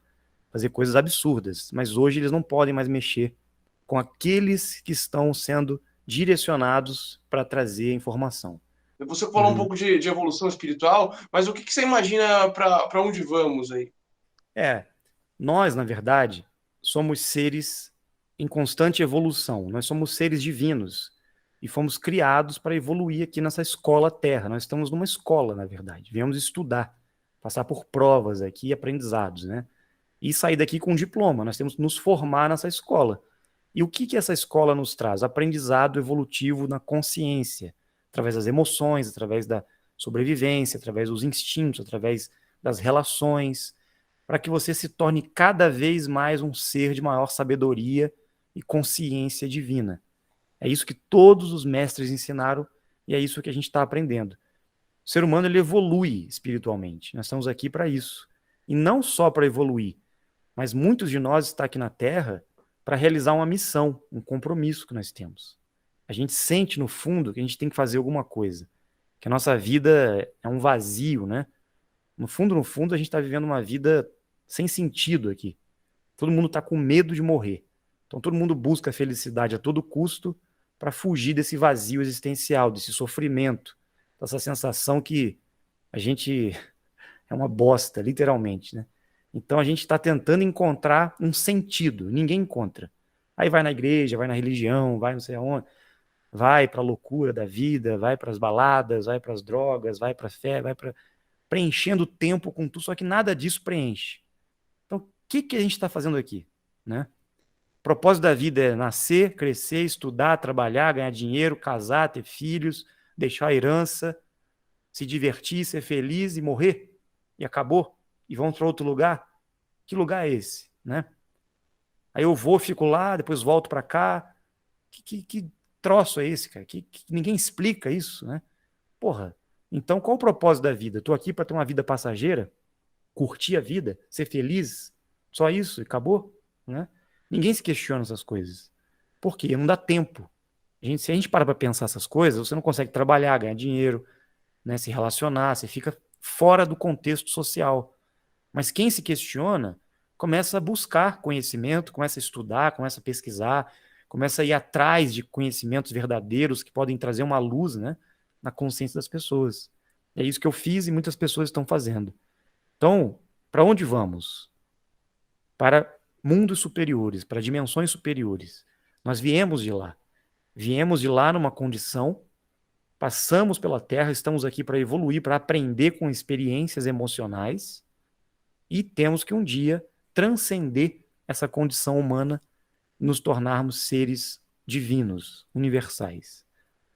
fazer coisas absurdas, mas hoje eles não podem mais mexer com aqueles que estão sendo direcionados para trazer a informação. Você falou um pouco de evolução espiritual, mas o que você imagina para onde vamos aí? Nós, na verdade, somos seres em constante evolução. Nós somos seres divinos e fomos criados para evoluir aqui nessa escola Terra. Nós estamos numa escola, na verdade. Viemos estudar, passar por provas aqui e aprendizados, né? E sair daqui com um diploma. Nós temos que nos formar nessa escola. E o que essa escola nos traz? Aprendizado evolutivo na consciência, através das emoções, através da sobrevivência, através dos instintos, através das relações, para que você se torne cada vez mais um ser de maior sabedoria e consciência divina. É isso que todos os mestres ensinaram e é isso que a gente está aprendendo. O ser humano ele evolui espiritualmente. Nós estamos aqui para isso. E não só para evoluir, mas muitos de nós estão aqui na Terra para realizar uma missão, um compromisso que nós temos. A gente sente no fundo que a gente tem que fazer alguma coisa, que a nossa vida é um vazio, né? No fundo, a gente está vivendo uma vida sem sentido aqui. Todo mundo está com medo de morrer. Então todo mundo busca a felicidade a todo custo para fugir desse vazio existencial, desse sofrimento, dessa sensação que a gente é uma bosta, literalmente, né? Então a gente está tentando encontrar um sentido, ninguém encontra. Aí vai na igreja, vai na religião, vai não sei aonde, vai para a loucura da vida, vai para as baladas, vai para as drogas, vai para a fé, vai para preenchendo o tempo com tudo, só que nada disso preenche. Então, o que a gente está fazendo aqui? Né? O propósito da vida é nascer, crescer, estudar, trabalhar, ganhar dinheiro, casar, ter filhos, deixar a herança, se divertir, ser feliz e morrer. E acabou. E vão para outro lugar. Que lugar é esse? Né? Aí eu vou, fico lá, depois volto para cá. Que troço é esse, cara? Que ninguém explica isso, né? Porra, então qual o propósito da vida? Estou aqui para ter uma vida passageira, curtir a vida, ser feliz, só isso, e acabou, né? Ninguém se questiona essas coisas. Por quê? Não dá tempo. Se a gente para pensar essas coisas, você não consegue trabalhar, ganhar dinheiro, né, se relacionar, você fica fora do contexto social. Mas quem se questiona começa a buscar conhecimento, começa a estudar, começa a pesquisar, começa a ir atrás de conhecimentos verdadeiros que podem trazer uma luz, né, na consciência das pessoas. É isso que eu fiz e muitas pessoas estão fazendo. Então, para onde vamos? Para mundos superiores, para dimensões superiores. Nós viemos de lá. Viemos de lá numa condição, passamos pela Terra, estamos aqui para evoluir, para aprender com experiências emocionais e temos que um dia transcender essa condição humana, nos tornarmos seres divinos, universais.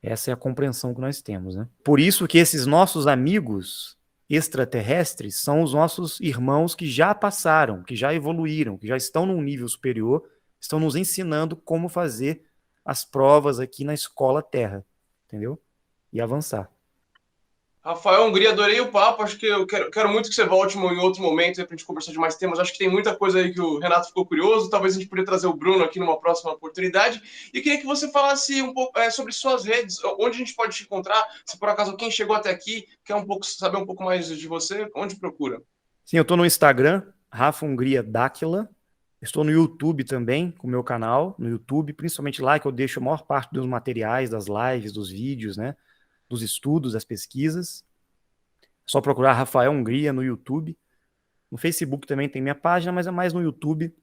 Essa é a compreensão que nós temos, né? Por isso que esses nossos amigos extraterrestres são os nossos irmãos que já passaram, que já evoluíram, que já estão num nível superior, estão nos ensinando como fazer as provas aqui na escola Terra, entendeu? E avançar. Rafael Hungria, adorei o papo. Acho que eu quero muito que você volte em outro momento para a gente conversar de mais temas. Acho que tem muita coisa aí que o Renato ficou curioso. Talvez a gente podia trazer o Bruno aqui numa próxima oportunidade. E queria que você falasse um pouco sobre suas redes, onde a gente pode te encontrar. Se por acaso quem chegou até aqui quer saber um pouco mais de você, onde procura? Sim, eu estou no Instagram, Rafa Hungria Dáquila. Estou no YouTube também, com o meu canal, no YouTube, principalmente lá que eu deixo a maior parte dos materiais, das lives, dos vídeos, né? Dos estudos, das pesquisas. É só procurar Rafael Hungria no YouTube. No Facebook também tem minha página, mas é mais no YouTube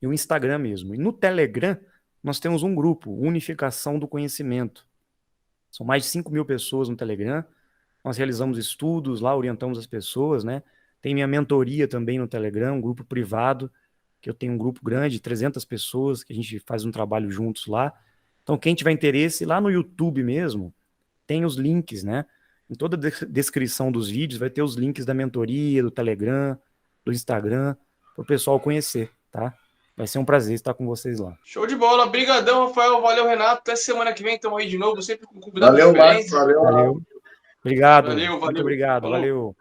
e o Instagram mesmo. E no Telegram, nós temos um grupo, Unificação do Conhecimento. São mais de 5.000 pessoas no Telegram. Nós realizamos estudos lá, orientamos as pessoas, né? Tem minha mentoria também no Telegram, um grupo privado, que eu tenho um grupo grande, 300 pessoas, que a gente faz um trabalho juntos lá. Então, quem tiver interesse, lá no YouTube mesmo, tem os links, né? Em toda a descrição dos vídeos vai ter os links da mentoria, do Telegram, do Instagram, para o pessoal conhecer, tá? Vai ser um prazer estar com vocês lá. Show de bola. Obrigadão, Rafael. Valeu, Renato. Até semana que vem estamos aí de novo, sempre com convidados Valeu, Max. diferentes. Valeu. Valeu. Obrigado. Valeu, Muito valeu. obrigado. Falou. Valeu.